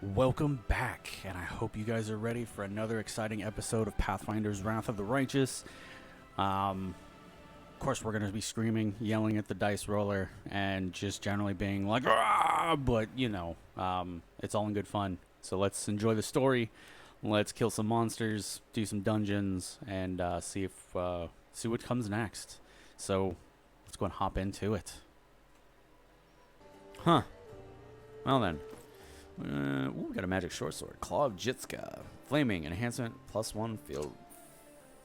Welcome back, and I hope you guys are ready for another exciting episode of Pathfinders Wrath of the Righteous. Of course, we're going to be screaming, yelling at the dice roller, and just generally being like, "Ah!" But, it's all in good fun. So let's enjoy the story. Let's kill some monsters, do some dungeons, and see what comes next. So let's go and hop into it. Huh. Well then. We got a magic short sword. Claw of Jitska. Flaming. Enhancement. +1 field.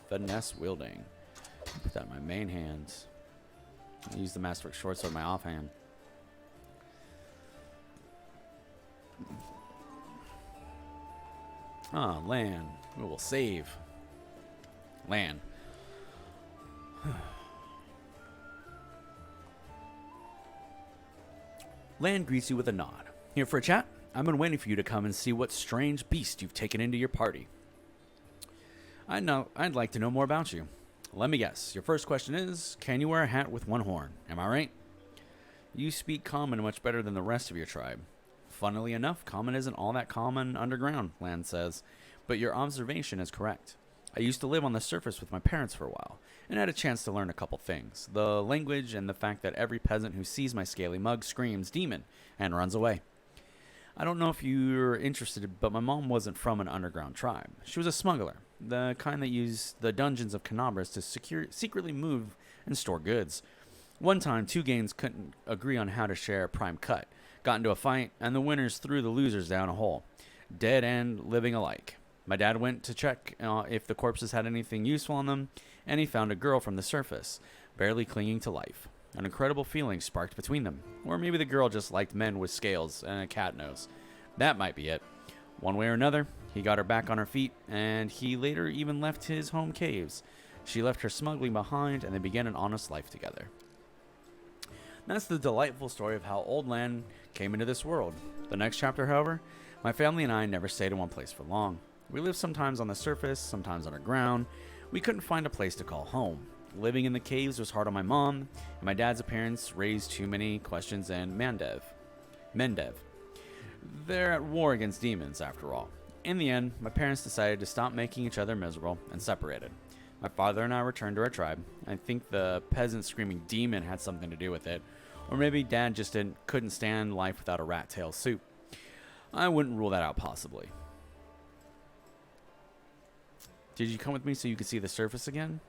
Finesse wielding. Put that in my main hand. I use the Masterwork short sword in my offhand. Land. We will save. Land. Land greets you with a nod. Here for a chat? I've been waiting for you to come and see what strange beast you've taken into your party. I'd like to know more about you. Let me guess. Your first question is, can you wear a hat with one horn? Am I right? You speak common much better than the rest of your tribe. Funnily enough, common isn't all that common underground, Land says, but your observation is correct. I used to live on the surface with my parents for a while, and had a chance to learn a couple things. The language and the fact that every peasant who sees my scaly mug screams demon and runs away. I don't know if you're interested, but my mom wasn't from an underground tribe. She was a smuggler, the kind that used the dungeons of Canabras to secretly move and store goods. One time, two gangs couldn't agree on how to share a prime cut, got into a fight, and the winners threw the losers down a hole, dead and living alike. My dad went to check if the corpses had anything useful on them, and he found a girl from the surface, barely clinging to life. An incredible feeling sparked between them. Or maybe the girl just liked men with scales and a cat nose. That might be it. One way or another, he got her back on her feet, and he later even left his home caves. She left her smuggling behind, and they began an honest life together. That's the delightful story of how Old Land came into this world. The next chapter, however, my family and I never stayed in one place for long. We lived sometimes on the surface, sometimes underground. We couldn't find a place to call home. Living in the caves was hard on my mom, and my dad's appearance raised too many questions and Mendev. They're at war against demons, after all. In the end, my parents decided to stop making each other miserable and separated. My father and I returned to our tribe. I think the peasant screaming demon had something to do with it, or maybe Dad just couldn't stand life without a rat tail soup. I wouldn't rule that out possibly. Did you come with me so you could see the surface again?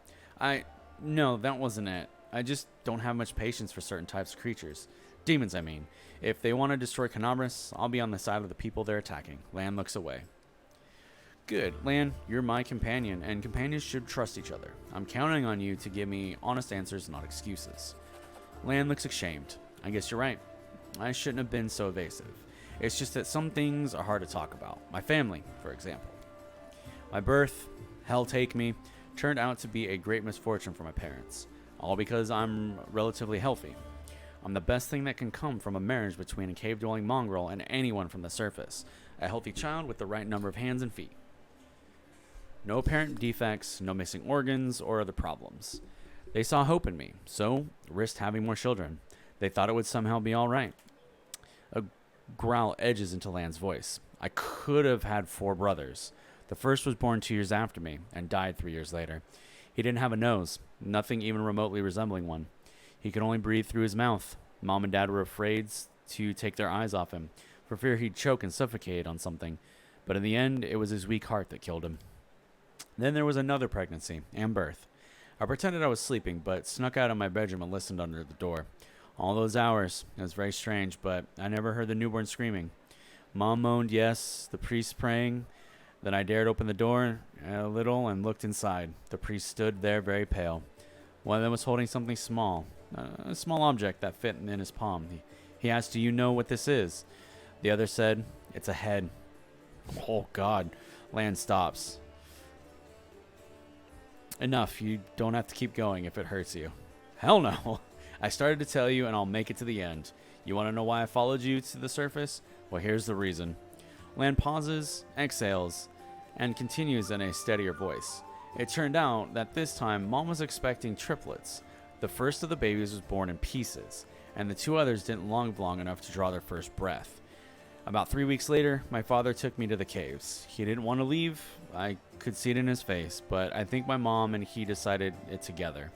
No, that wasn't it. I just don't have much patience for certain types of creatures. Demons, I mean. If they want to destroy Canabras, I'll be on the side of the people they're attacking. Lan looks away. Good. Lan, you're my companion, and companions should trust each other. I'm counting on you to give me honest answers, not excuses. Lan looks ashamed. I guess you're right. I shouldn't have been so evasive. It's just that some things are hard to talk about. My family, for example. My birth, hell take me, turned out to be a great misfortune for my parents, all because I'm relatively healthy. I'm the best thing that can come from a marriage between a cave-dwelling mongrel and anyone from the surface, a healthy child with the right number of hands and feet. No apparent defects, no missing organs, or other problems. They saw hope in me, so risked having more children. They thought it would somehow be all right. A growl edges into Land's voice. I could have had 4 brothers. The first was born 2 years after me and died 3 years later. He didn't have a nose, nothing even remotely resembling one. He could only breathe through his mouth. Mom and Dad were afraid to take their eyes off him, for fear he'd choke and suffocate on something. But in the end, it was his weak heart that killed him. Then there was another pregnancy and birth. I pretended I was sleeping, but snuck out of my bedroom and listened under the door. All those hours, it was very strange, but I never heard the newborn screaming. Mom moaned yes, the priest praying. Then I dared open the door a little and looked inside. The priest stood there very pale. One of them was holding something small, a small object that fit in his palm. He asked, "Do you know what this is?" The other said, "It's a head." Oh, God. Land stops. Enough. You don't have to keep going if it hurts you. Hell no. I started to tell you, and I'll make it to the end. You want to know why I followed you to the surface? Well, here's the reason. Land pauses, exhales, and continues in a steadier voice. It turned out that this time, Mom was expecting triplets. The first of the babies was born in pieces, and the 2 others didn't live long enough to draw their first breath. About 3 weeks later, my father took me to the caves. He didn't want to leave. I could see it in his face, but I think my mom and he decided it together.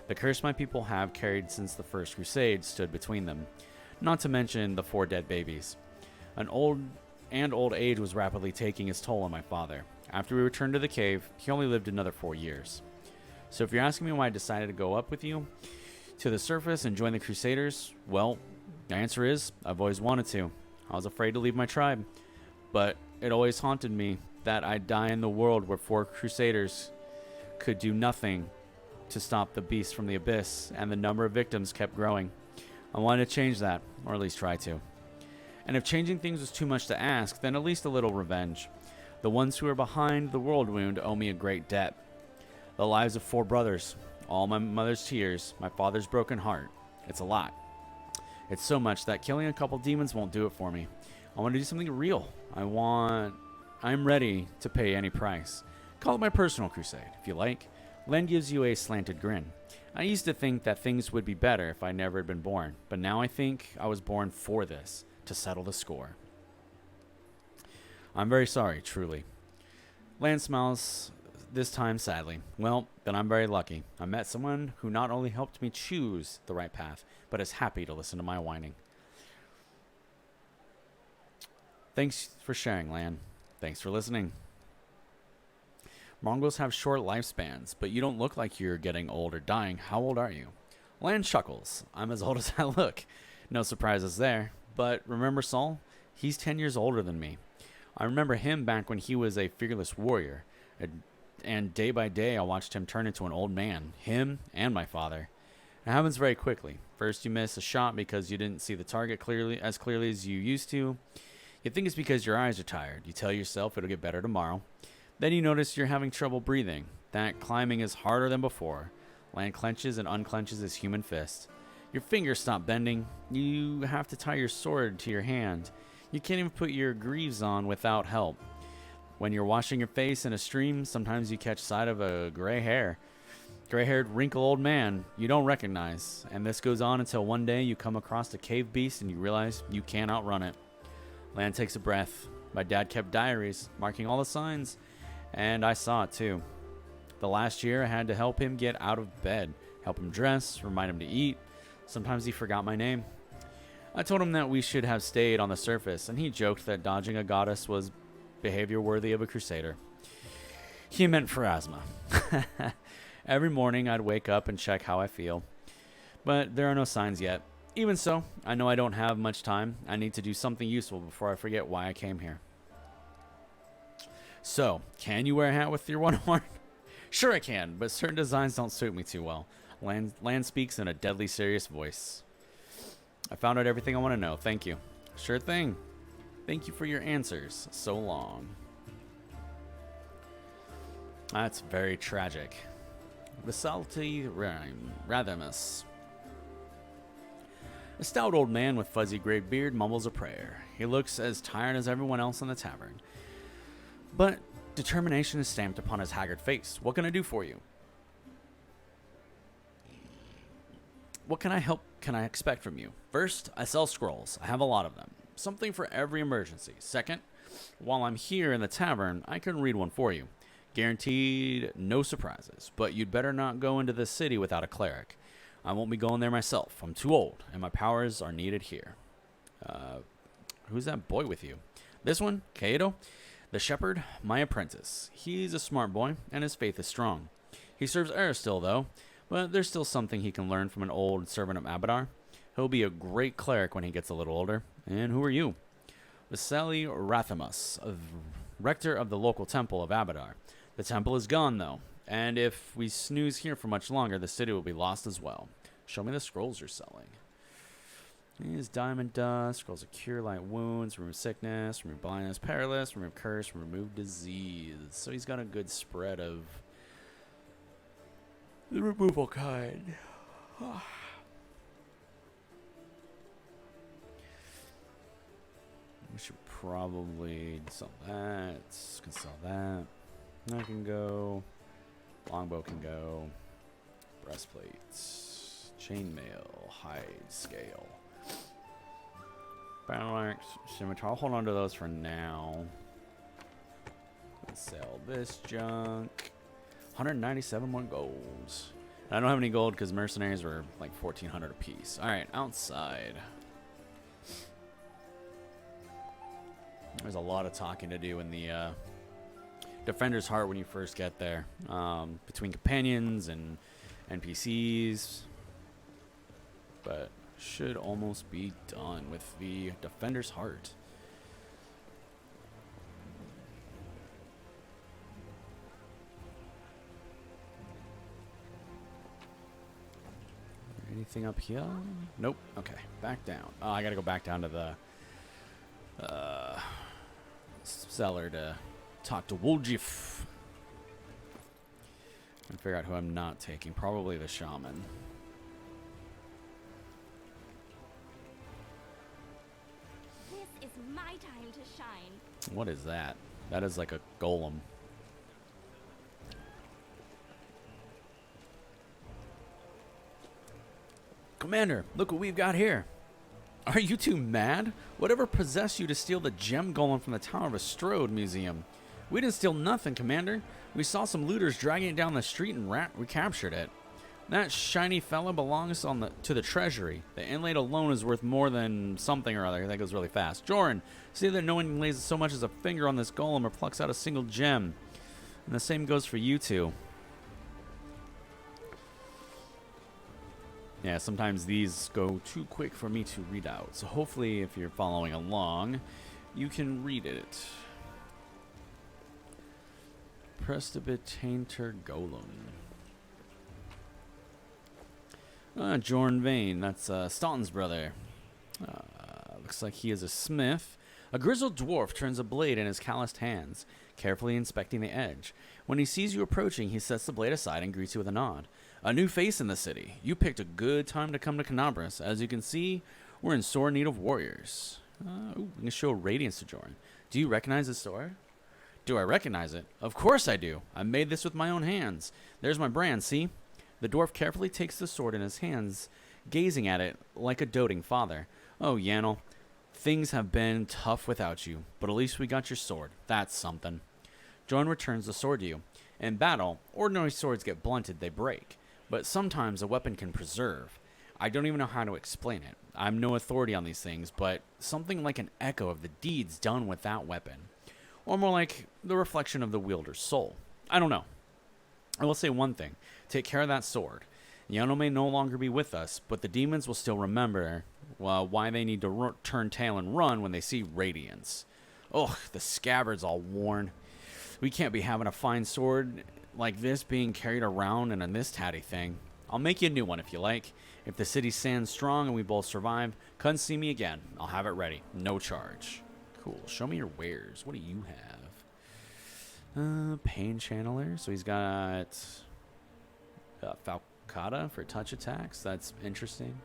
The curse my people have carried since the First Crusade stood between them, not to mention the 4 dead babies. Old age was rapidly taking its toll on my father. After we returned to the cave, he only lived another 4 years. So if you're asking me why I decided to go up with you to the surface and join the Crusaders, well, the answer is I've always wanted to. I was afraid to leave my tribe, but it always haunted me that I'd die in the world where 4 Crusaders could do nothing to stop the beast from the abyss, and the number of victims kept growing. I wanted to change that, or at least try to. And if changing things was too much to ask, then at least a little revenge. The ones who are behind the world wound owe me a great debt. The lives of 4 brothers, all my mother's tears, my father's broken heart. It's a lot. It's so much that killing a couple demons won't do it for me. I want to do something real. I'm ready to pay any price. Call it my personal crusade, if you like. Len gives you a slanted grin. I used to think that things would be better if I never had been born, but now I think I was born for this, to settle the score. I'm very sorry, truly. Lan smiles, this time sadly. Well, then I'm very lucky. I met someone who not only helped me choose the right path, but is happy to listen to my whining. Thanks for sharing, Lan. Thanks for listening. Mongols have short lifespans, but you don't look like you're getting old or dying. How old are you? Lan chuckles. I'm as old as I look. No surprises there. But remember Saul? He's 10 years older than me. I remember him back when he was a fearless warrior. And day by day, I watched him turn into an old man. Him and my father. It happens very quickly. First, you miss a shot because you didn't see the target clearly as you used to. You think it's because your eyes are tired. You tell yourself it'll get better tomorrow. Then you notice you're having trouble breathing. That climbing is harder than before. Lan clenches and unclenches his human fist. Your fingers stop bending. You have to tie your sword to your hand. You can't even put your greaves on without help. When you're washing your face in a stream, sometimes you catch sight of a gray-haired, wrinkled old man you don't recognize. And this goes on until one day you come across a cave beast and you realize you can't outrun it. Lan takes a breath. My dad kept diaries, marking all the signs, and I saw it too. The last year I had to help him get out of bed, help him dress, remind him to eat. Sometimes he forgot my name. I told him that we should have stayed on the surface, and he joked that dodging a goddess was behavior worthy of a crusader. He meant Pharasma. Every morning I'd wake up and check how I feel, but there are no signs yet. Even so, I know I don't have much time. I need to do something useful before I forget why I came here. So, can you wear a hat with your one horn? Sure I can, but certain designs don't suit me too well. Lan speaks in a deadly serious voice. I found out everything I want to know. Thank you. Sure thing. Thank you for your answers. So long. That's very tragic. Visalti Rathamus. A stout old man with fuzzy gray beard mumbles a prayer. He looks as tired as everyone else in the tavern. But determination is stamped upon his haggard face. What can I do for you? What can I expect from you? First, I sell scrolls. I have a lot of them. Something for every emergency. Second, while I'm here in the tavern, I can read one for you. Guaranteed no surprises, but you'd better not go into the city without a cleric. I won't be going there myself. I'm too old, and my powers are needed here. Who's that boy with you? This one, Kato, the shepherd, my apprentice. He's a smart boy, and his faith is strong. He serves Aristil, though, but there's still something he can learn from an old servant of Abadar. He'll be a great cleric when he gets a little older. And who are you? Vasily Rathamus, rector of the local temple of Abadar. The temple is gone, though, and if we snooze here for much longer, the city will be lost as well. Show me the scrolls you're selling. These diamond dust, scrolls of cure light wounds, remove sickness, remove blindness, perilous, remove curse, remove disease. So he's got a good spread of the removal kind. We should probably sell that. Can sell that. That can go. Longbow can go. Breastplate. Chainmail. Hide. Scale. Battle axe, scimitar. I'll hold on to those for now. Let's sell this junk. 197 more golds. I don't have any gold because mercenaries were like 1,400 apiece. All right, outside. There's a lot of talking to do in the Defender's Heart when you first get there, between companions and NPCs, but should almost be done with the Defender's Heart. Anything up here? Nope. Okay, back down. Oh, I gotta go back down to the cellar to talk to Woljif and figure out who I'm not taking. Probably the shaman. This is my time to shine. What is that? That is like a golem. Commander, look what we've got here. Are you two mad? Whatever possessed you to steal the gem golem from the Tower of Astrode Museum? We didn't steal nothing, Commander. We saw some looters dragging it down the street and recaptured it. That shiny fella belongs to the treasury. The inlay alone is worth more than something or other. That goes really fast. Joran, see that no one lays so much as a finger on this golem or plucks out a single gem. And the same goes for you two. Yeah, sometimes these go too quick for me to read out. So hopefully if you're following along, you can read it. Prestibitanter Golem. Jorn Vane, that's Staunton's brother. Looks like he is a smith. A grizzled dwarf turns a blade in his calloused hands, carefully inspecting the edge. When he sees you approaching, he sets the blade aside and greets you with a nod. A new face in the city. You picked a good time to come to Canabras. As you can see, we're in sore need of warriors. We can show radiance to Jorn. Do you recognize this sword? Do I recognize it? Of course I do. I made this with my own hands. There's my brand, see? The dwarf carefully takes the sword in his hands, gazing at it like a doting father. Oh, Yannel, things have been tough without you, but at least we got your sword. That's something. Jorn returns the sword to you. In battle, ordinary swords get blunted, they break. But sometimes a weapon can preserve. I don't even know how to explain it. I'm no authority on these things, but something like an echo of the deeds done with that weapon. Or more like the reflection of the wielder's soul. I don't know. I will say one thing. Take care of that sword. Yano may no longer be with us, but the demons will still remember why they need to turn tail and run when they see radiance. Ugh, the scabbard's all worn. We can't be having a fine sword like this being carried around in this tatty thing. I'll make you a new one if you like. If the city stands strong and we both survive, come see me again. I'll have it ready. No charge. Cool. Show me your wares. What do you have? Pain Channeler. So he's got Falcata for touch attacks. That's interesting.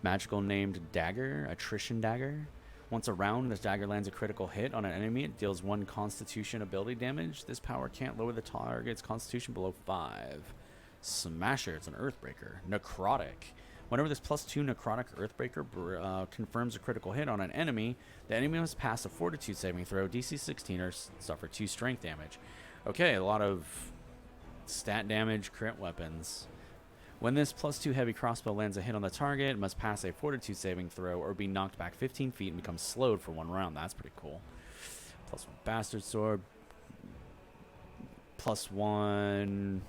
Magical named Dagger. Attrition Dagger. Once a round, this dagger lands a critical hit on an enemy. It deals 1 constitution ability damage. This power can't lower the target's constitution below 5. Smasher, it's an Earthbreaker. Necrotic. Whenever this +2 Necrotic Earthbreaker confirms a critical hit on an enemy, the enemy must pass a Fortitude saving throw, DC 16, or suffer 2 strength damage. Okay, a lot of stat damage, crit weapons. When this +2 heavy crossbow lands a hit on the target, it must pass a Fortitude saving throw or be knocked back 15 feet and become slowed for 1 round. That's pretty cool. +1 Bastard Sword. +1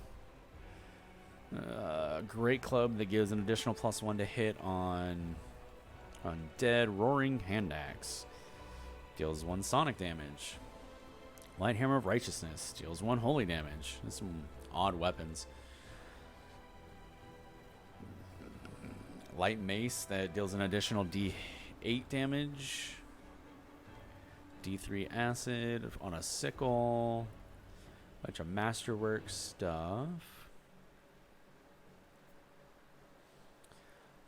Great Club that gives an additional +1 to hit on Undead. Roaring Hand Axe. Deals 1 sonic damage. Light Hammer of Righteousness. Deals 1 holy damage. That's some odd weapons. Light Mace that deals an additional D8 damage. D3 Acid on a sickle. Bunch of Masterwork stuff.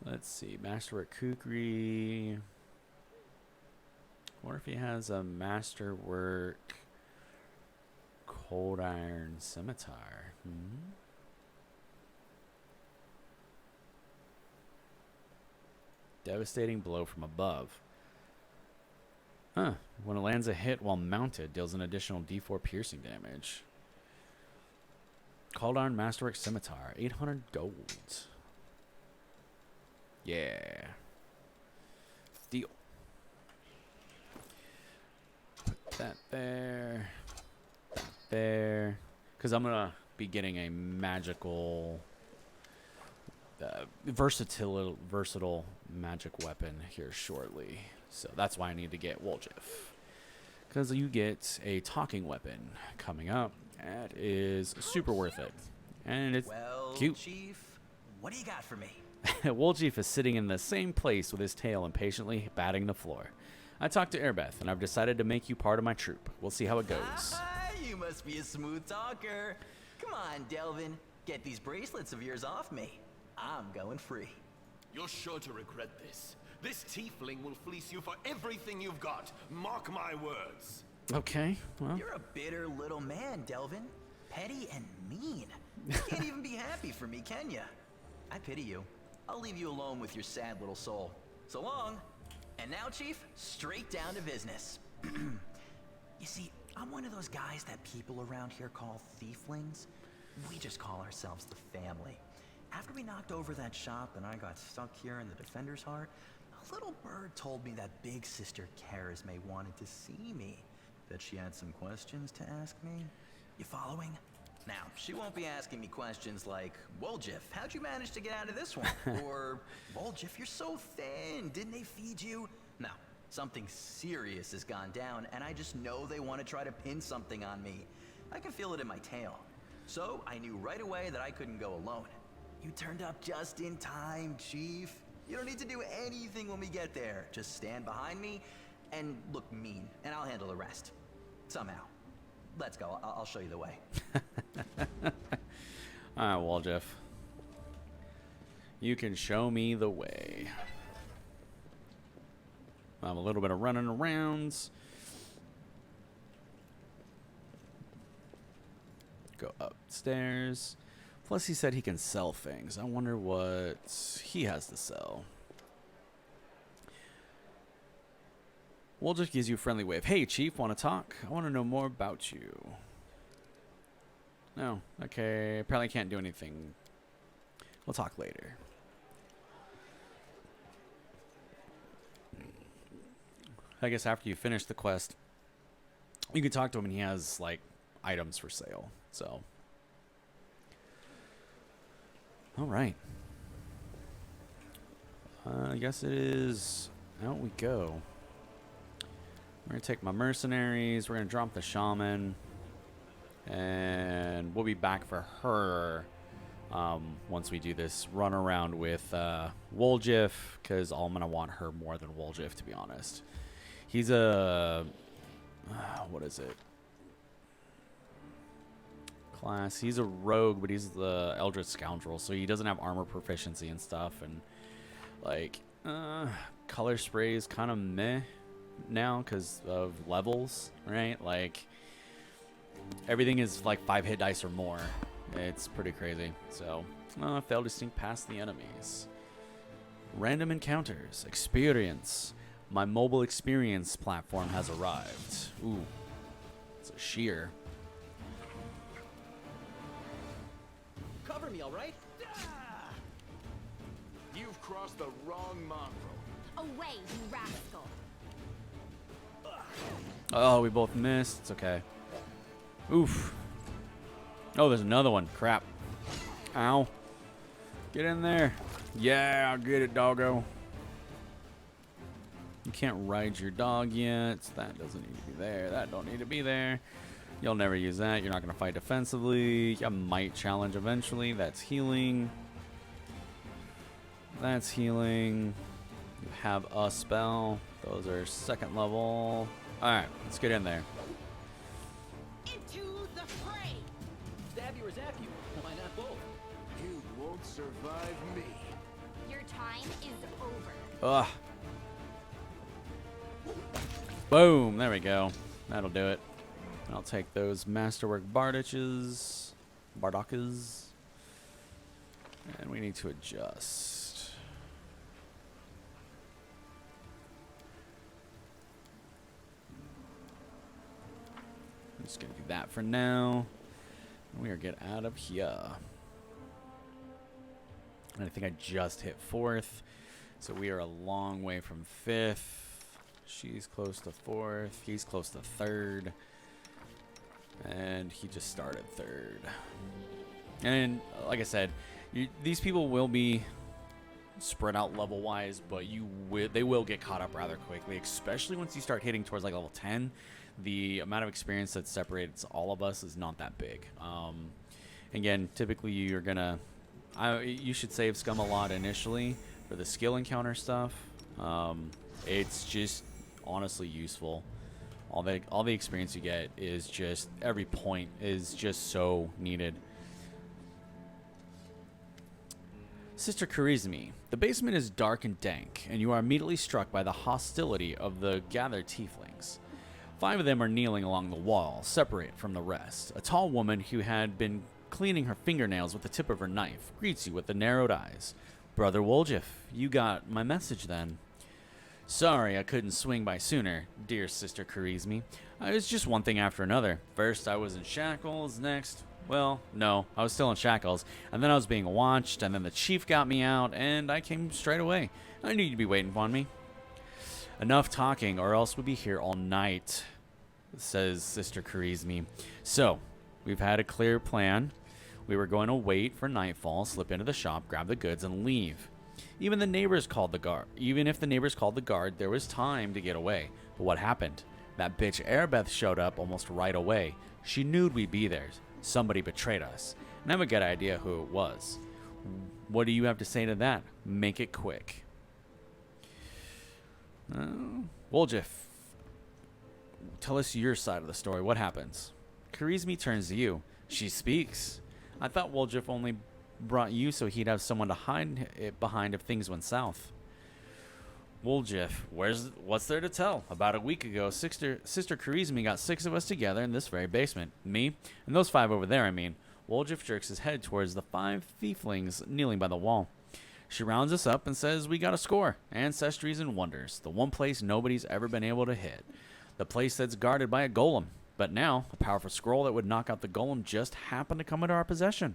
Let's see. Masterwork Kukri. I wonder if he has a Masterwork Cold Iron Scimitar. Devastating blow from above. Huh. When it lands a hit while mounted, deals an additional D4 piercing damage. Called Iron Masterwork Scimitar. 800 gold. Yeah. Deal. Put that there. There. Because I'm going to be getting a magical... versatile magic weapon here shortly. So that's why I need to get Woljif. Because you get a talking weapon coming up. That is super worth it. And it's cute. Chief, what do you got for me? Woljif is sitting in the same place with his tail impatiently batting the floor. I talked to Airbeth, and I've decided to make you part of my troop. We'll see how it goes. You must be a smooth talker. Come on, Delvin. Get these bracelets of yours off me. I'm going free. You're sure to regret this. This tiefling will fleece you for everything you've got. Mark my words. Okay, well. You're a bitter little man, Delvin. Petty and mean. You can't even be happy for me, can ya? I pity you. I'll leave you alone with your sad little soul. So long. And now, Chief, straight down to business. You see, I'm one of those guys that people around here call thieflings. We just call ourselves the family. After we knocked over that shop and I got stuck here in the Defender's Heart, a little bird told me that big sister Charisme wanted to see me. That she had some questions to ask me. You following? Now, she won't be asking me questions like, Woljif, how'd you manage to get out of this one? Or, Woljif, you're so thin, didn't they feed you? No, something serious has gone down, and I just know they want to try to pin something on me. I can feel it in my tail. So, I knew right away that I couldn't go alone. You turned up just in time, Chief. You don't need to do anything when we get there. Just stand behind me and look mean, and I'll handle the rest. Somehow. Let's go. I'll show you the way. Alright, Woljif. You can show me the way. I have a little bit of running around. Go upstairs. Plus, he said he can sell things. I wonder what he has to sell. Woljif gives you a friendly wave. Hey, Chief, want to talk? I want to know more about you. No. Okay. Apparently can't do anything. We'll talk later. I guess after you finish the quest, you can talk to him and he has, like, items for sale. So. Alright. I guess it is... Out we go. We're going to take my mercenaries. We're going to drop the shaman. And we'll be back for her once we do this run around with Woljif. Because I'm going to want her more than Woljif, to be honest. He's a... what is it? Class. He's a rogue, but he's the Eldritch Scoundrel. So he doesn't have armor proficiency and stuff. And, like, color spray is kind of meh now because of levels, right? Like everything is like 5 hit dice or more. It's pretty crazy. So failed to sneak past the enemies. Random encounters. Experience. My mobile experience platform has arrived. Ooh, it's a shear. Cover me, all right? You've crossed the wrong mongrel. Away, you rascal. Oh, we both missed. It's okay. Oof. Oh, there's another one. Crap. Ow. Get in there. Yeah, I'll get it, doggo. You can't ride your dog yet. That doesn't need to be there. That don't need to be there. You'll never use that. You're not going to fight defensively. I might challenge eventually. That's healing. That's healing. You have a spell. Those are second level. Alright, let's get in there. Into the fray. Stab you or zap you. Why not both? You won't survive me. Your time is over. Ugh. Boom. There we go. That'll do it. I'll take those Masterwork Bardaches. And we need to adjust. just gonna do that for now. We are get out of here. And I think I just hit 4th. So we are a long way from 5th. She's close to 4th. He's close to 3rd. And he just started 3rd. And like I said, these people will be spread out level-wise, but they will get caught up rather quickly, especially once you start hitting towards like level 10. The amount of experience that separates all of us is not that big. Again, typically you're gonna... you should save scum a lot initially for the skill encounter stuff. It's just honestly useful. All the experience you get is just, every point is just so needed. Sister Charisme, the basement is dark and dank, and you are immediately struck by the hostility of the gathered tieflings. 5 of them are kneeling along the wall, separate from the rest. A tall woman who had been cleaning her fingernails with the tip of her knife greets you with the narrowed eyes. Brother Woljif, you got my message then. Sorry I couldn't swing by sooner, dear Sister Charisme. It was just one thing after another. First I was in shackles, next... Well, no, I was still in shackles, and then I was being watched, and then the chief got me out, and I came straight away. I knew you'd be waiting on me. Enough talking, or else we'd be here all night, says Sister Charisme. So, we've had a clear plan. We were going to wait for nightfall, slip into the shop, grab the goods, and leave. Even if the neighbors called the guard, there was time to get away. But what happened? That bitch Airbeth showed up almost right away. She knew we'd be there. Somebody betrayed us. And I have a good idea who it was. What do you have to say to that? Make it quick. Woljif, tell us your side of the story. What happens? Charisme turns to you. She speaks. I thought Woljif only brought you so he'd have someone to hide it behind if things went south. Woljif, what's there to tell? About a week ago, Sister Charisme got 6 of us together in this very basement. Me, and those 5 over there, I mean. Woljif jerks his head towards the 5 thieflings kneeling by the wall. She rounds us up and says we got a score. Ancestries and wonders. The one place nobody's ever been able to hit. The place that's guarded by a golem. But now, a powerful scroll that would knock out the golem just happened to come into our possession.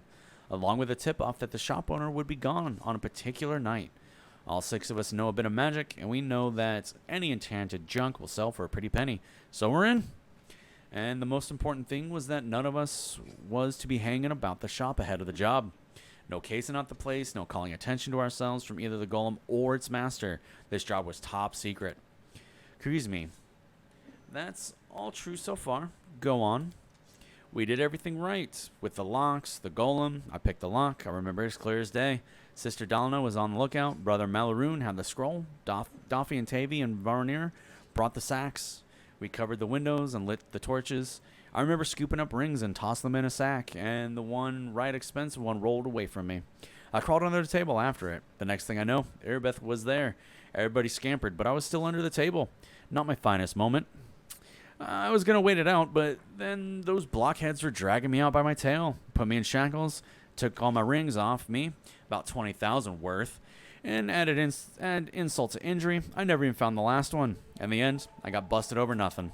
Along with a tip-off that the shop owner would be gone on a particular night. All 6 of us know a bit of magic, and we know that any enchanted junk will sell for a pretty penny. So we're in. And the most important thing was that none of us was to be hanging about the shop ahead of the job. No casing out the place, no calling attention to ourselves from either the golem or its master. This job was top secret. Charisme, that's all true so far. Go on. We did everything right. With the locks, the golem, I picked the lock. I remember it as clear as day. Sister Dalina was on the lookout. Brother Malaroon had the scroll. Doffy and Tavi and Varnir brought the sacks. We covered the windows and lit the torches. I remember scooping up rings and tossed them in a sack, and the one right expensive one rolled away from me. I crawled under the table after it. The next thing I know, Airbeth was there. Everybody scampered, but I was still under the table. Not my finest moment. I was going to wait it out, but then those blockheads were dragging me out by my tail, put me in shackles, took all my rings off me, about 20,000 worth, and add insult to injury, I never even found the last one. In the end, I got busted over nothing.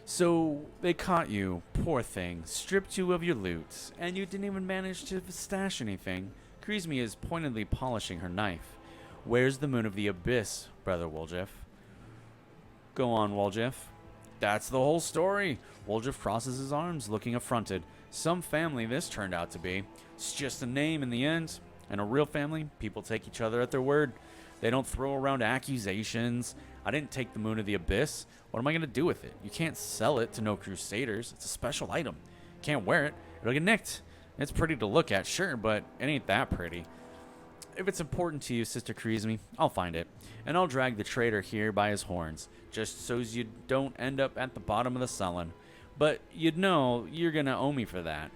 So they caught you, poor thing, stripped you of your loot, and you didn't even manage to stash anything. Charisme is pointedly polishing her knife. Where's the moon of the abyss, Brother Woljif? Go on, Woljif. That's the whole story. Woljif crosses his arms, looking affronted. Some family this turned out to be. It's just a name in the end. And a real family, people take each other at their word. They don't throw around accusations. I didn't take the moon of the abyss. What am I going to do with it? You can't sell it to no crusaders. It's a special item. You can't wear it. It'll get nicked. It's pretty to look at, sure, but it ain't that pretty. If it's important to you, Sister Charisme, I'll find it. And I'll drag the traitor here by his horns, just so's you don't end up at the bottom of the sullen. But you'd know you're going to owe me for that.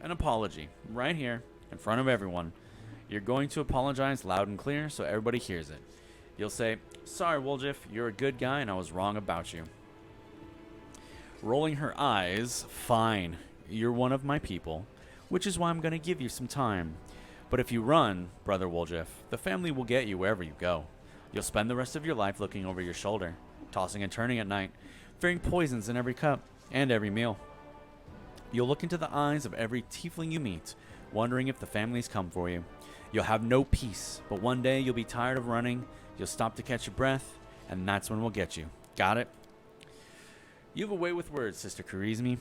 An apology, right here, in front of everyone. You're going to apologize loud and clear so everybody hears it. You'll say, sorry, Woljif, you're a good guy and I was wrong about you. Rolling her eyes, fine, you're one of my people, which is why I'm going to give you some time. But if you run, Brother Woljif, the family will get you wherever you go. You'll spend the rest of your life looking over your shoulder, tossing and turning at night, fearing poisons in every cup. and every meal. You'll look into the eyes of every tiefling you meet, wondering if the family's come for you. You'll have no peace, but one day you'll be tired of running, you'll stop to catch your breath, and that's when we'll get you. Got it? You have a way with words, Sister Karissime.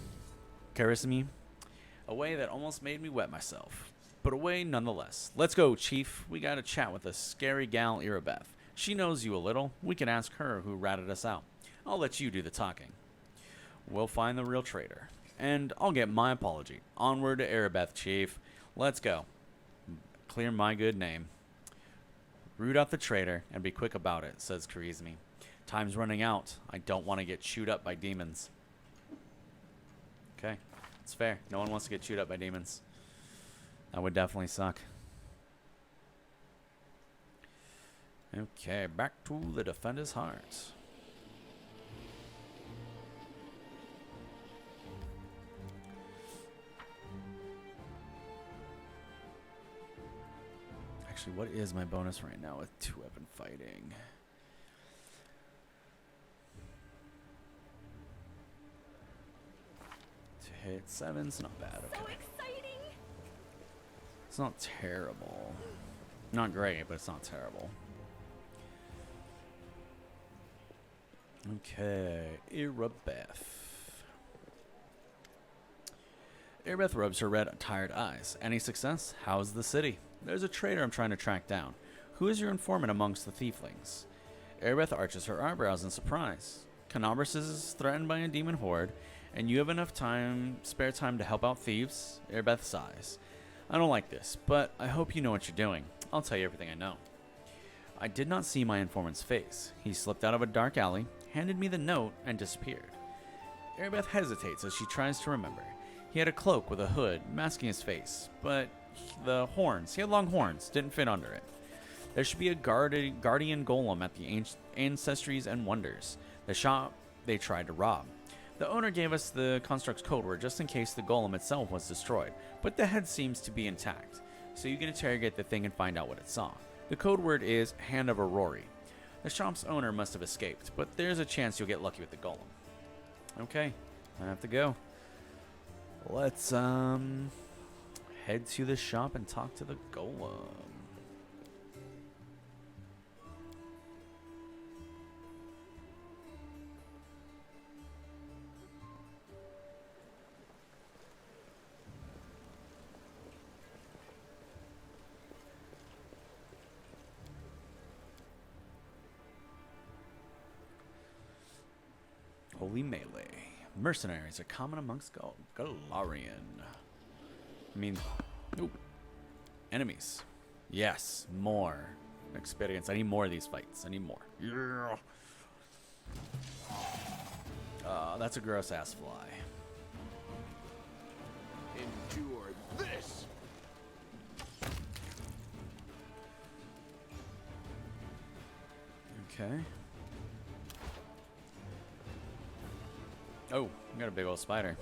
A way that almost made me wet myself. But a way nonetheless. Let's go, Chief. We gotta chat with a scary gal, Irabeth. She knows you a little. We can ask her who ratted us out. I'll let you do the talking. We'll find the real traitor. And I'll get my apology. Onward to Irabeth, Chief. Let's go. Clear my good name. Root out the traitor and be quick about it, says Karissime. Time's running out. I don't want to get chewed up by demons. Okay, it's fair. No one wants to get chewed up by demons. That would definitely suck. Okay, back to the Defender's Heart. Actually, what is my bonus right now with 2-weapon fighting? To hit 7's not bad. Okay. So exciting! It's not terrible. Not great, but it's not terrible. Okay, Irabeth. Irabeth rubs her red, tired eyes. Any success? How's the city? There's a traitor I'm trying to track down. Who is your informant amongst the thieflings? Irabeth arches her eyebrows in surprise. Canobras is threatened by a demon horde, and you have enough spare time to help out thieves? Irabeth sighs. I don't like this, but I hope you know what you're doing. I'll tell you everything I know. I did not see my informant's face. He slipped out of a dark alley, handed me the note, and disappeared. Irabeth hesitates as she tries to remember. He had a cloak with a hood, masking his face, but the horns, he had long horns, didn't fit under it. There should be a guardian golem at the Ancestries and Wonders, the shop they tried to rob. The owner gave us the construct's code word just in case the golem itself was destroyed, but the head seems to be intact, so you can interrogate the thing and find out what it saw. The code word is Hand of Aurori. The shop's owner must have escaped, but there's a chance you'll get lucky with the golem. Okay, I have to go. Let's head to the shop and talk to the golem. Holy melee. Mercenaries are common amongst Galarian. I mean, ooh. Enemies. Yes, more experience. I need more of these fights. I need more. Yeah. That's a gross ass fly. Endure this. Okay. Oh, we got a big old spider.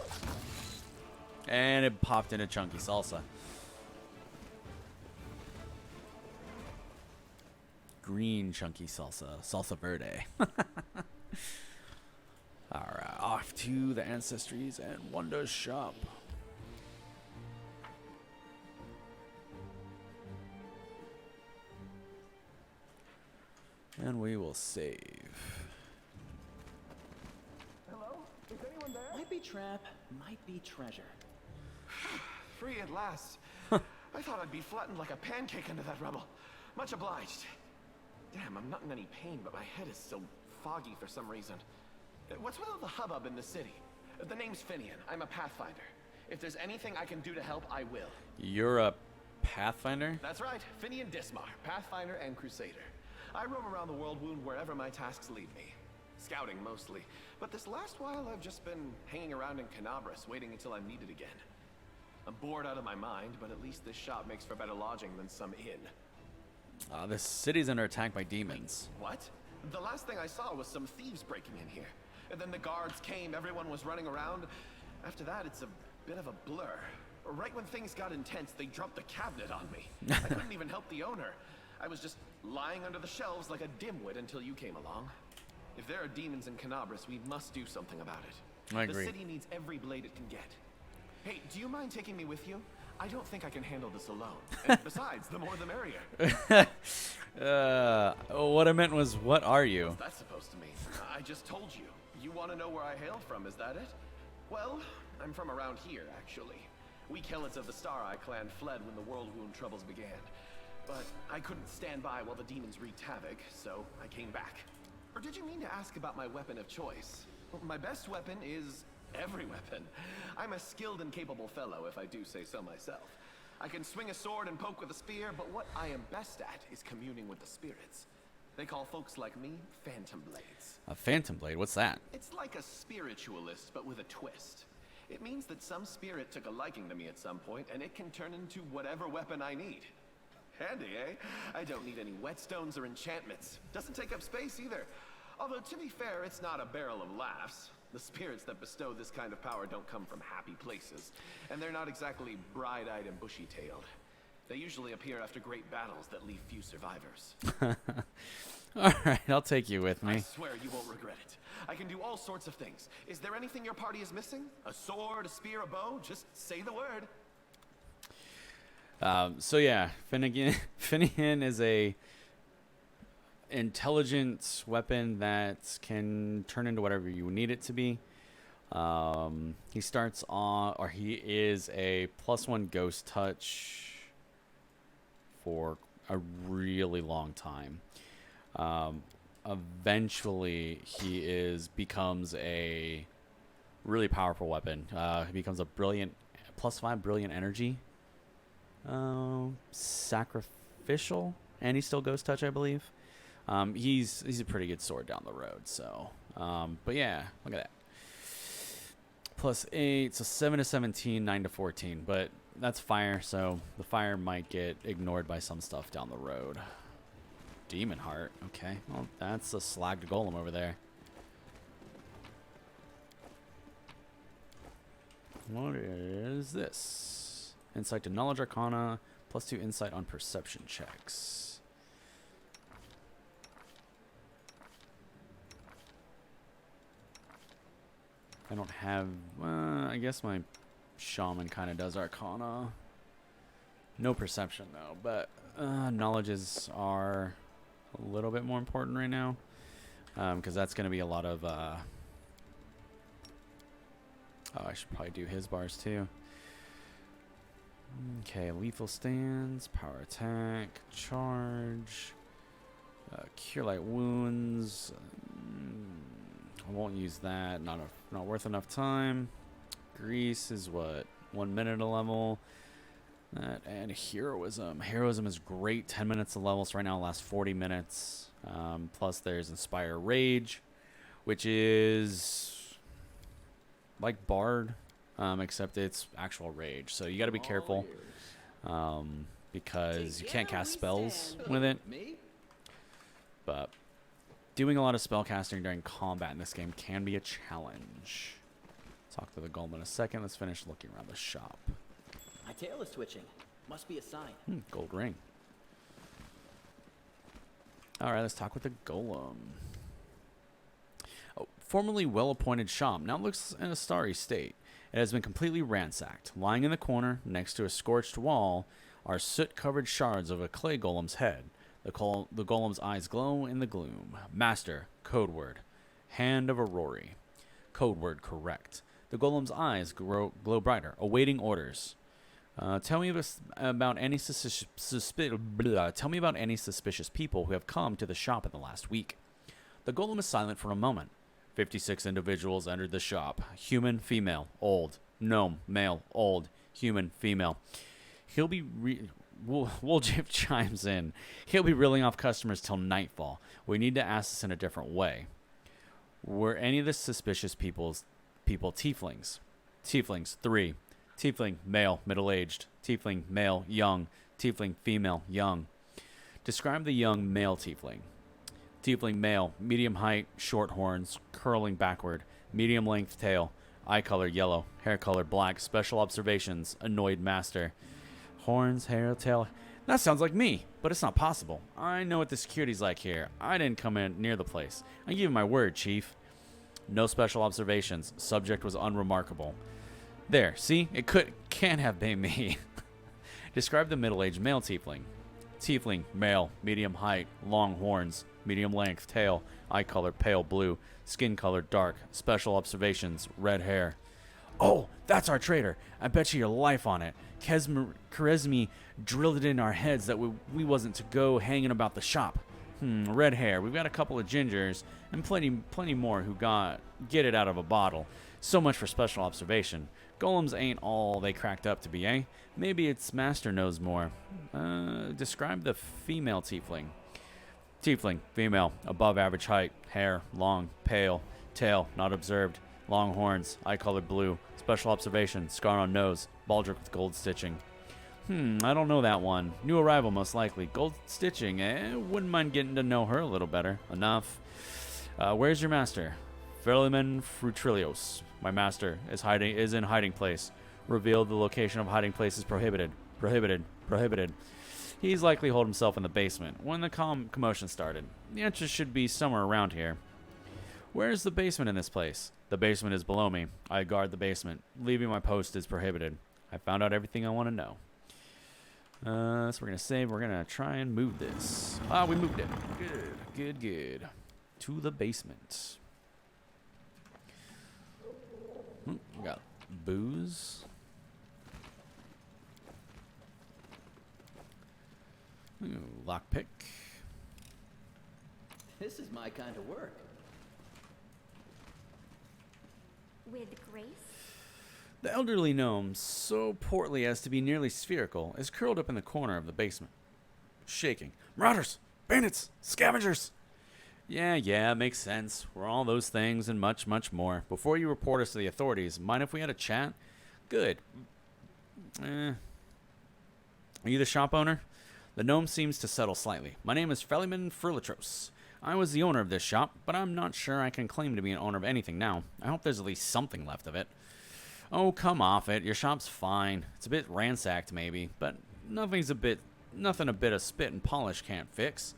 And it popped into chunky salsa. Green chunky salsa. Salsa verde. Alright, off to the Ancestries and Wonders shop. And we will save. Hello? Is anyone there? Might be trap, might be treasure. Free at last. I thought I'd be flattened like a pancake under that rubble. Much obliged. Damn, I'm not in any pain, but my head is still foggy for some reason. What's with all the hubbub in the city? The name's Finian. I'm a Pathfinder. If there's anything I can do to help, I will. You're a Pathfinder? That's right, Finian Dismar, Pathfinder and Crusader. I roam around the world wound wherever my tasks lead me. Scouting mostly, but this last while I've just been hanging around in Canobras, waiting until I'm needed again. I'm bored out of my mind, but at least this shop makes for better lodging than some inn. The city's under attack by demons. What? The last thing I saw was some thieves breaking in here. And then the guards came, everyone was running around. After that, it's a bit of a blur. Right when things got intense, they dropped the cabinet on me. I couldn't even help the owner. I was just lying under the shelves like a dimwit until you came along. If there are demons in Canobras, we must do something about it. I agree. The city needs every blade it can get. Hey, do you mind taking me with you? I don't think I can handle this alone. And besides, the more the merrier. What I meant was, what are you? What's that supposed to mean? I just told you. You want to know where I hail from, is that it? Well, I'm from around here, actually. We Kelots of the Star Eye clan fled when the World Wound troubles began. But I couldn't stand by while the demons wreaked havoc, so I came back. Or did you mean to ask about my weapon of choice? Well, my best weapon is every weapon. I'm a skilled and capable fellow, if I do say so myself. I can swing a sword and poke with a spear, but what I am best at is communing with the spirits. They call folks like me Phantom Blades. A Phantom Blade? What's that? It's like a spiritualist, but with a twist. It means that some spirit took a liking to me at some point, and it can turn into whatever weapon I need. Handy, eh? I don't need any whetstones or enchantments. Doesn't take up space either. Although, to be fair, it's not a barrel of laughs. The spirits that bestow this kind of power don't come from happy places, and they're not exactly bright-eyed and bushy-tailed. They usually appear after great battles that leave few survivors. All right, I'll take you with I me. swear you won't regret it. I can do all sorts of things. Is there anything your party is missing? A sword, a spear, a bow? Just say the word. So yeah, Finnegan is a intelligent weapon that can turn into whatever you need it to be. He starts on, or he is a +1 ghost touch for a really long time. Eventually, he becomes a really powerful weapon. He becomes a brilliant +5 brilliant energy. Sacrificial, and he's still ghost touch, I believe. He's a pretty good sword down the road. So, but yeah, look at that. +8, so 7 to 17, 9 to 14. But that's fire, so the fire might get ignored by some stuff down the road. Demon Heart, okay. Well, that's a slagged golem over there. What is this? Insight to Knowledge Arcana, +2 insight on perception checks. I don't have, I guess my shaman kind of does Arcana. No perception though, but knowledges are a little bit more important right now. Because that's going to be a lot of, oh, I should probably do his bars too. Okay, lethal stance, power attack, charge, cure light wounds. I won't use that. Not worth enough time. Grease is what, 1 minute a level. That and heroism. Heroism is great. 10 minutes a level. So right now it lasts 40 minutes. Plus there's inspire rage, which is like bard. Except it's actual rage, so you got to be careful, because you can't cast spells with it. But doing a lot of spell casting during combat in this game can be a challenge. Talk to the golem in a second. Let's finish looking around the shop. My tail is twitching. Must be a sign. Gold ring. All right, let's talk with the golem. Oh, formerly well-appointed shop now looks in a starry state. It has been completely ransacked. Lying in the corner, next to a scorched wall, are soot-covered shards of a clay golem's head. The golem's eyes glow in the gloom. Master, code word. Hand of Aurori. Code word correct. The golem's eyes glow brighter, awaiting orders. Tell me about any suspicious people who have come to the shop in the last week. The golem is silent for a moment. 56 individuals entered the shop. Human, female, old. Gnome, male, old. Human, female. Woljip chimes in. He'll be reeling off customers till nightfall. We need to ask this in a different way. Were any of the suspicious people tieflings? Tieflings, 3. Tiefling, male, middle-aged. Tiefling, male, young. Tiefling, female, young. Describe the young male tiefling. Tiefling male, medium height, short horns, curling backward, medium length tail, eye color yellow, hair color black, special observations, annoyed master. Horns, hair, tail. That sounds like me, but it's not possible. I know what the security's like here. I didn't come in near the place. I give you my word, chief. No special observations. Subject was unremarkable. There, see? It can't have been me. Describe the middle-aged male tiefling. Tiefling, male, medium height, long horns, medium length, tail, eye color, pale blue, skin color, dark, special observations, red hair. Oh, that's our trader. I bet you your life on it. Charisme drilled it in our heads that we wasn't to go hanging about the shop. Red hair. We've got a couple of gingers and plenty more who get it out of a bottle. So much for special observation. Golems ain't all they cracked up to be, eh? Maybe its master knows more. Describe the female tiefling. Tiefling, female, above average height, hair, long, pale, tail, not observed, long horns, eye color blue, special observation, scar on nose, baldric with gold stitching. I don't know that one. New arrival, most likely. Gold stitching, wouldn't mind getting to know her a little better. Enough. Where's your master? Ferliman Frutrilios. My master is in hiding place. Revealed the location of hiding place is prohibited. Prohibited. He's likely hold himself in the basement when the commotion started. The entrance should be somewhere around here. Where's the basement in this place? The basement is below me. I guard the basement. Leaving my post is prohibited. I found out everything I want to know. So we're going to save. We're going to try and move this. We moved it. Good. To the basement. We got booze. Ooh, lockpick. This is my kind of work. With grace? The elderly gnome, so portly as to be nearly spherical, is curled up in the corner of the basement, shaking. Marauders! Bandits! Scavengers! Yeah, makes sense. We're all those things and much, much more. Before you report us to the authorities, mind if we had a chat? Good. Are you the shop owner? The gnome seems to settle slightly. My name is Feliman Furlatros. I was the owner of this shop, but I'm not sure I can claim to be an owner of anything now. I hope there's at least something left of it. Oh, come off it. Your shop's fine. It's a bit ransacked, maybe, but nothing a bit of spit and polish can't fix.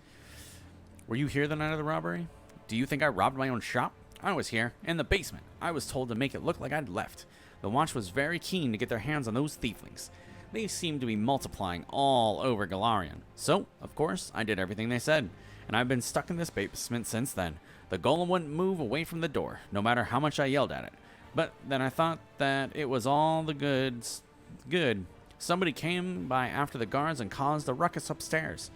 Were you here the night of the robbery? Do you think I robbed my own shop? I was here, in the basement. I was told to make it look like I'd left. The watch was very keen to get their hands on those thieflings. They seem to be multiplying all over Galarian. So, of course, I did everything they said, and I've been stuck in this basement since then. The golem wouldn't move away from the door, no matter how much I yelled at it. But then I thought that it was all the good. Somebody came by after the guards and caused a ruckus upstairs,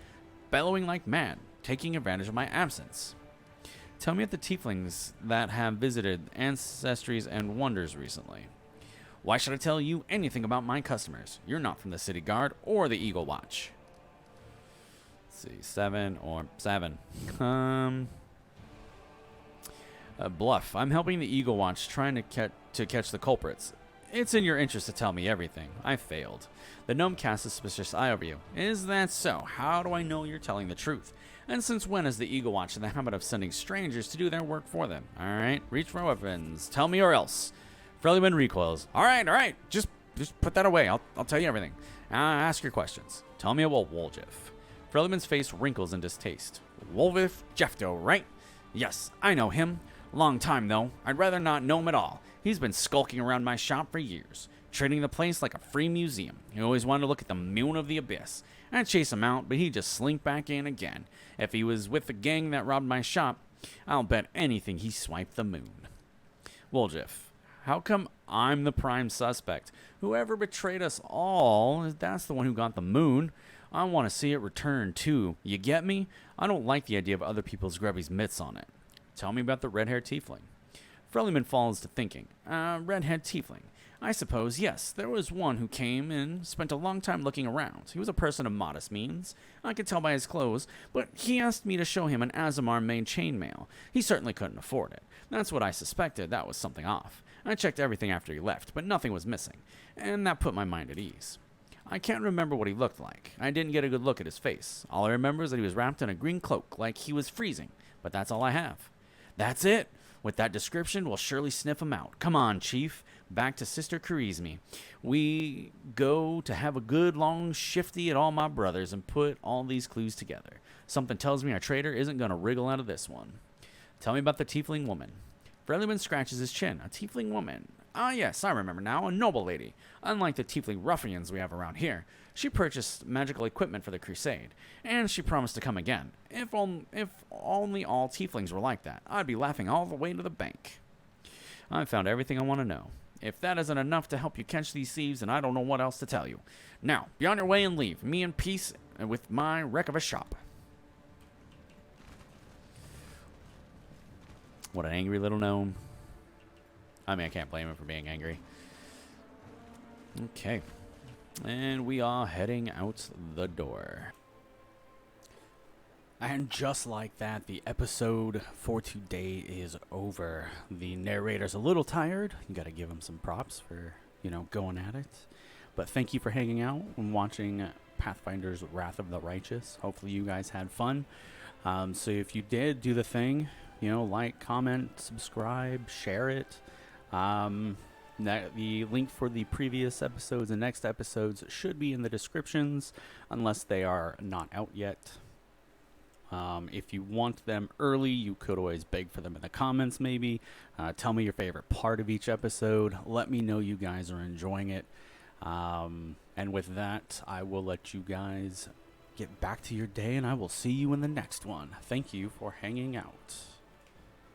bellowing like mad, taking advantage of my absence. Tell me of the tieflings that have visited Ancestries and Wonders recently. Why should I tell you anything about my customers? You're not from the City Guard or the Eagle Watch. Let's see, 7. Bluff. I'm helping the Eagle Watch trying to catch the culprits. It's in your interest to tell me everything. I failed. The gnome casts a suspicious eye over you. Is that so? How do I know you're telling the truth? And since when is the Eagle Watch in the habit of sending strangers to do their work for them? Alright, reach for weapons. Tell me or else. Freliman recoils. Alright. Just put that away. I'll tell you everything. Ask your questions. Tell me about Woljif. Freliman's face wrinkles in distaste. Wolvif Jefto, right? Yes, I know him. Long time, though. I'd rather not know him at all. He's been skulking around my shop for years, treating the place like a free museum. He always wanted to look at the moon of the abyss. I'd chase him out, but he'd just slink back in again. If he was with the gang that robbed my shop, I'll bet anything he swiped the moon. Woljif, how come I'm the prime suspect? Whoever betrayed us all, that's the one who got the moon. I want to see it return, too. You get me? I don't like the idea of other people's grubby's mitts on it. Tell me about the red-haired tiefling. Freliman falls to thinking. Red-haired tiefling. I suppose, yes, there was one who came and spent a long time looking around. He was a person of modest means. I could tell by his clothes, but he asked me to show him an Azamar-made chainmail. He certainly couldn't afford it. That's what I suspected. That was something off. I checked everything after he left, but nothing was missing, and that put my mind at ease. I can't remember what he looked like. I didn't get a good look at his face. All I remember is that he was wrapped in a green cloak, like he was freezing, but that's all I have. That's it. With that description, we'll surely sniff him out. Come on, Chief. Back to Sister Charisme. We go to have a good long shifty at all my brothers and put all these clues together. Something tells me our traitor isn't going to wriggle out of this one. Tell me about the tiefling woman. Freelyman scratches his chin. A tiefling woman. Ah, yes, I remember now. A noble lady. Unlike the tiefling ruffians we have around here, she purchased magical equipment for the crusade, and she promised to come again. If only all tieflings were like that, I'd be laughing all the way to the bank. I've found everything I want to know. If that isn't enough to help you catch these thieves, then I don't know what else to tell you. Now, be on your way and leave. Me in peace with my wreck of a shop. What an angry little gnome. I mean, I can't blame him for being angry. Okay. And we are heading out the door. And just like that, the episode for today is over. The narrator's a little tired. You gotta give him some props for, going at it. But thank you for hanging out and watching Pathfinders Wrath of the Righteous. Hopefully you guys had fun. So if you did, do the thing. Like, comment, subscribe, share it. The link for the previous episodes and next episodes should be in the descriptions, unless they are not out yet. If you want them early, you could always beg for them in the comments, maybe. Tell me your favorite part of each episode. Let me know you guys are enjoying it. And with that, I will let you guys get back to your day, and I will see you in the next one. Thank you for hanging out.